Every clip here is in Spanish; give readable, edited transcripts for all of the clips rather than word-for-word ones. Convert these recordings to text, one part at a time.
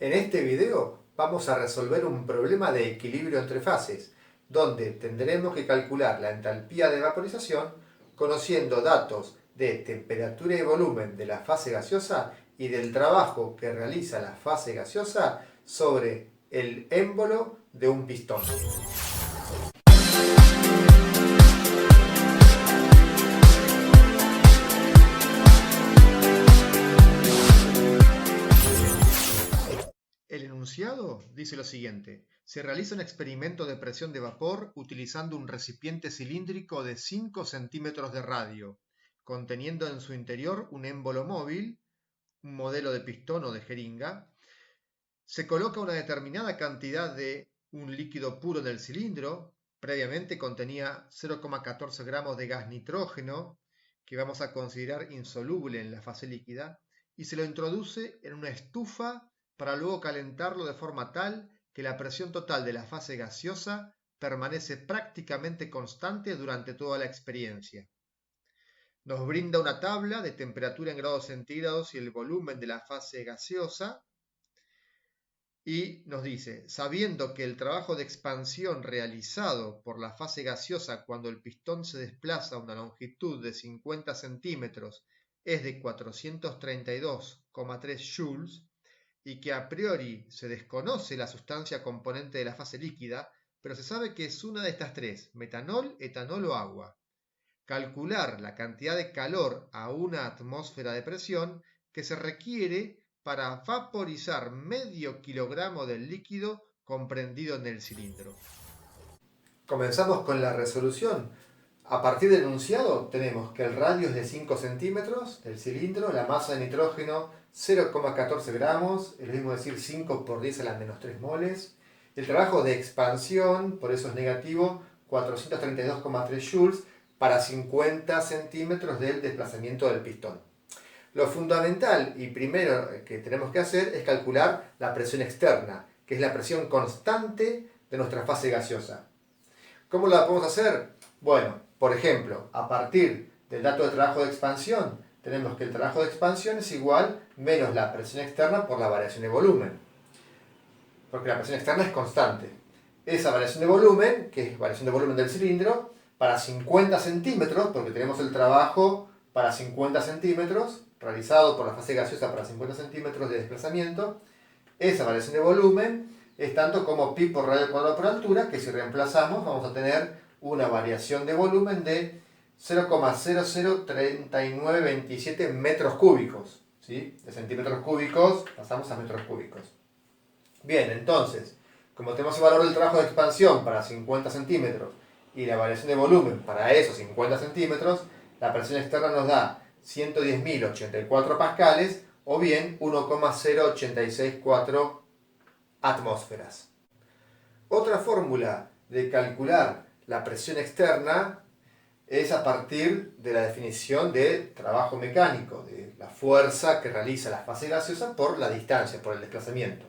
En este video vamos a resolver un problema de equilibrio entre fases, donde tendremos que calcular la entalpía de vaporización conociendo datos de temperatura y volumen de la fase gaseosa y del trabajo que realiza la fase gaseosa sobre el émbolo de un pistón. El enunciado dice lo siguiente: se realiza un experimento de presión de vapor utilizando un recipiente cilíndrico de 5 centímetros de radio, conteniendo en su interior un émbolo móvil, un modelo de pistón o de jeringa. Se coloca una determinada cantidad de un líquido puro en el cilindro. Previamente contenía 0,14 gramos de gas nitrógeno, que vamos a considerar insoluble en la fase líquida, y se lo introduce en una estufa para luego calentarlo de forma tal que la presión total de la fase gaseosa permanece prácticamente constante durante toda la experiencia. Nos brinda una tabla de temperatura en grados centígrados y el volumen de la fase gaseosa y nos dice, sabiendo que el trabajo de expansión realizado por la fase gaseosa cuando el pistón se desplaza a una longitud de 50 centímetros es de 432,3 joules, y que a priori se desconoce la sustancia componente de la fase líquida, pero se sabe que es una de estas tres: metanol, etanol o agua. Calcular la cantidad de calor a una atmósfera de presión que se requiere para vaporizar medio kilogramo del líquido comprendido en el cilindro. Comenzamos con la resolución. A partir del enunciado tenemos que el radio es de 5 centímetros del cilindro, la masa de nitrógeno 0,14 gramos, es lo mismo decir 5 por 10 a la menos 3 moles. El trabajo de expansión, por eso es negativo, 432,3 joules para 50 centímetros del desplazamiento del pistón. Lo fundamental y primero que tenemos que hacer es calcular la presión externa, que es la presión constante de nuestra fase gaseosa. ¿Cómo la podemos hacer? Bueno, por ejemplo, a partir del dato de trabajo de expansión, tenemos que el trabajo de expansión es igual menos la presión externa por la variación de volumen, porque la presión externa es constante. Esa variación de volumen, que es variación de volumen del cilindro, para 50 centímetros, porque tenemos el trabajo para 50 centímetros, realizado por la fase gaseosa para 50 centímetros de desplazamiento, esa variación de volumen es tanto como pi por radio al cuadrado por altura, que si reemplazamos vamos a tener una variación de volumen de 0,003927 metros cúbicos, ¿sí? De centímetros cúbicos pasamos a metros cúbicos. Bien, entonces, como tenemos el valor del trabajo de expansión para 50 centímetros y la variación de volumen para esos 50 centímetros, la presión externa nos da 110.084 pascales o bien 1,0864 atmósferas. Otra fórmula de calcular la presión externa es a partir de la definición de trabajo mecánico, de la fuerza que realiza la fase gaseosa por la distancia, por el desplazamiento.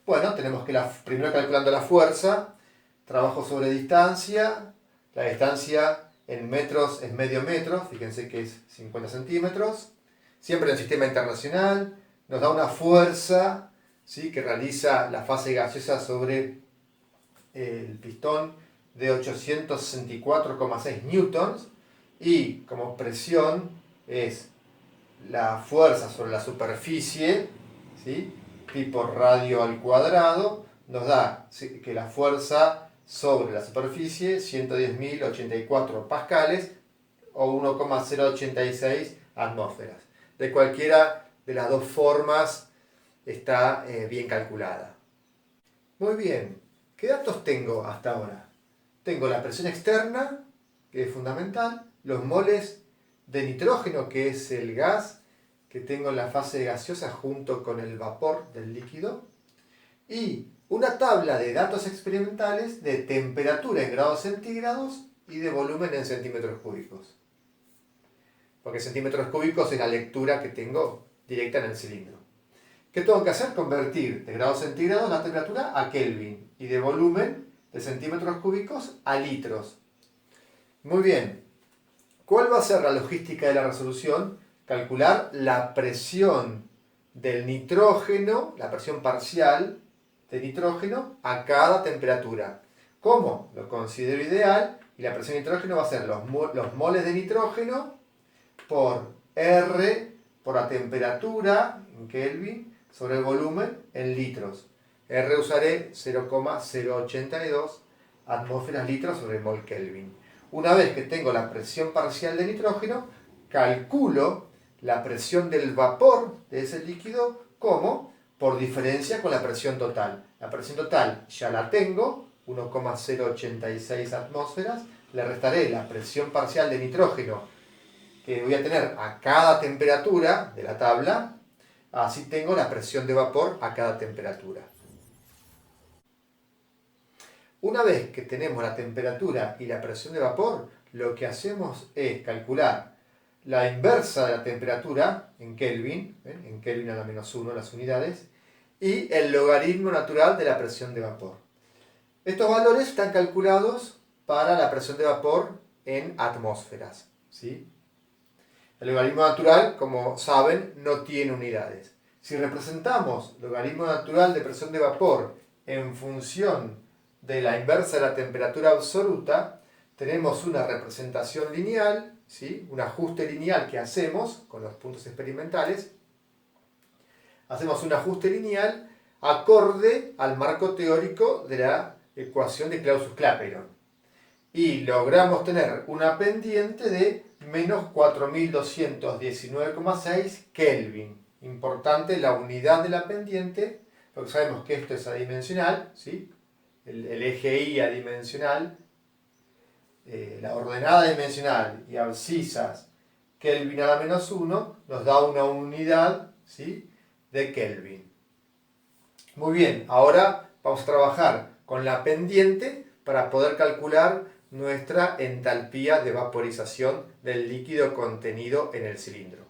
Bueno, tenemos que primero calculando la fuerza, trabajo sobre distancia, la distancia en metros es medio metro, fíjense que es 50 centímetros, siempre en el sistema internacional, nos da una fuerza, ¿sí?, que realiza la fase gaseosa sobre el pistón de 864,6 newtons, y como presión es la fuerza sobre la superficie, ¿sí?, pi por radio al cuadrado, nos da que la fuerza sobre la superficie 110.084 pascales o 1,086 atmósferas. De cualquiera de las dos formas está bien calculada. Muy bien, ¿qué datos tengo hasta ahora? Tengo la presión externa, que es fundamental, los moles de nitrógeno, que es el gas que tengo en la fase gaseosa junto con el vapor del líquido, y una tabla de datos experimentales de temperatura en grados centígrados y de volumen en centímetros cúbicos. Porque centímetros cúbicos es la lectura que tengo directa en el cilindro. ¿Qué tengo que hacer? Convertir de grados centígrados la temperatura a Kelvin y de volumen de centímetros cúbicos a litros. Muy bien. ¿Cuál va a ser la logística de la resolución? Calcular la presión del nitrógeno, la presión parcial de nitrógeno a cada temperatura. ¿Cómo? Lo considero ideal y la presión de nitrógeno va a ser los moles de nitrógeno por R por la temperatura en Kelvin sobre el volumen en litros. R usaré 0,082 atmósferas litros sobre mol Kelvin. Una vez que tengo la presión parcial de nitrógeno, calculo la presión del vapor de ese líquido como por diferencia con la presión total. La presión total ya la tengo, 1,086 atmósferas. Le restaré la presión parcial de nitrógeno que voy a tener a cada temperatura de la tabla. Así tengo la presión de vapor a cada temperatura. Una vez que tenemos la temperatura y la presión de vapor, lo que hacemos es calcular la inversa de la temperatura en Kelvin, en Kelvin a la -1 las unidades, y el logaritmo natural de la presión de vapor. Estos valores están calculados para la presión de vapor en atmósferas, ¿sí? El logaritmo natural, como saben, no tiene unidades. Si representamos el logaritmo natural de presión de vapor en función de la inversa de la temperatura absoluta, tenemos una representación lineal, ¿sí? Un ajuste lineal que hacemos con los puntos experimentales. Hacemos un ajuste lineal acorde al marco teórico de la ecuación de Clausius-Clapeyron. Y logramos tener una pendiente de menos 4219,6 Kelvin. Importante la unidad de la pendiente, porque sabemos que esto es adimensional, ¿sí? El eje Y adimensional, la ordenada dimensional y abscisas Kelvin a la -1 nos da una unidad, ¿sí? De Kelvin. Muy bien, ahora vamos a trabajar con la pendiente para poder calcular nuestra entalpía de vaporización del líquido contenido en el cilindro.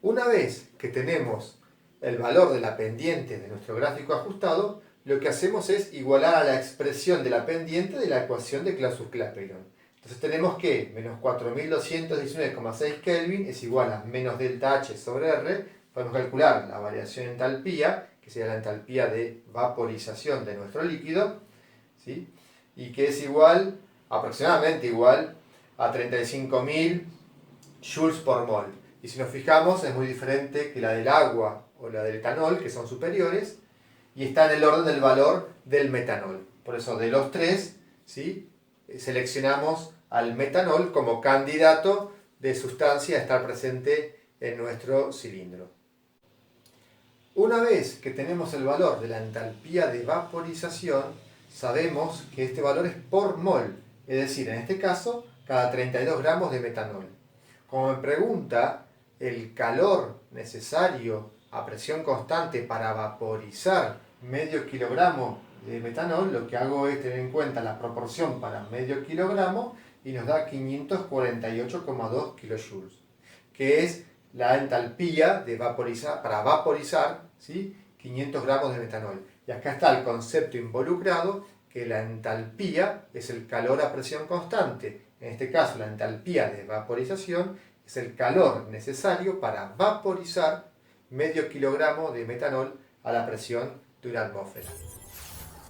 Una vez que tenemos el valor de la pendiente de nuestro gráfico ajustado, lo que hacemos es igualar a la expresión de la pendiente de la ecuación de Clausius-Clapeyron. Entonces tenemos que menos 4219,6 Kelvin es igual a menos delta H sobre R. Podemos calcular la variación en entalpía, que sería la entalpía de vaporización de nuestro líquido, ¿sí? Y que es igual, aproximadamente igual, a 35.000 joules por mol. Y si nos fijamos, es muy diferente que la del agua o la del etanol, que son superiores, y está en el orden del valor del metanol. Por eso, de los tres, ¿sí? Seleccionamos al metanol como candidato de sustancia a estar presente en nuestro cilindro. Una vez que tenemos el valor de la entalpía de vaporización, sabemos que este valor es por mol, es decir, en este caso, cada 32 gramos de metanol. Como me pregunta el calor necesario a presión constante para vaporizar medio kilogramo de metanol, lo que hago es tener en cuenta la proporción para medio kilogramo y nos da 548,2 kilojoules, que es la entalpía de para vaporizar, ¿sí? 500 gramos de metanol. Y acá está el concepto involucrado, que la entalpía es el calor a presión constante. En este caso, la entalpía de vaporización es el calor necesario para vaporizar medio kilogramo de metanol a la presión de una atmósfera.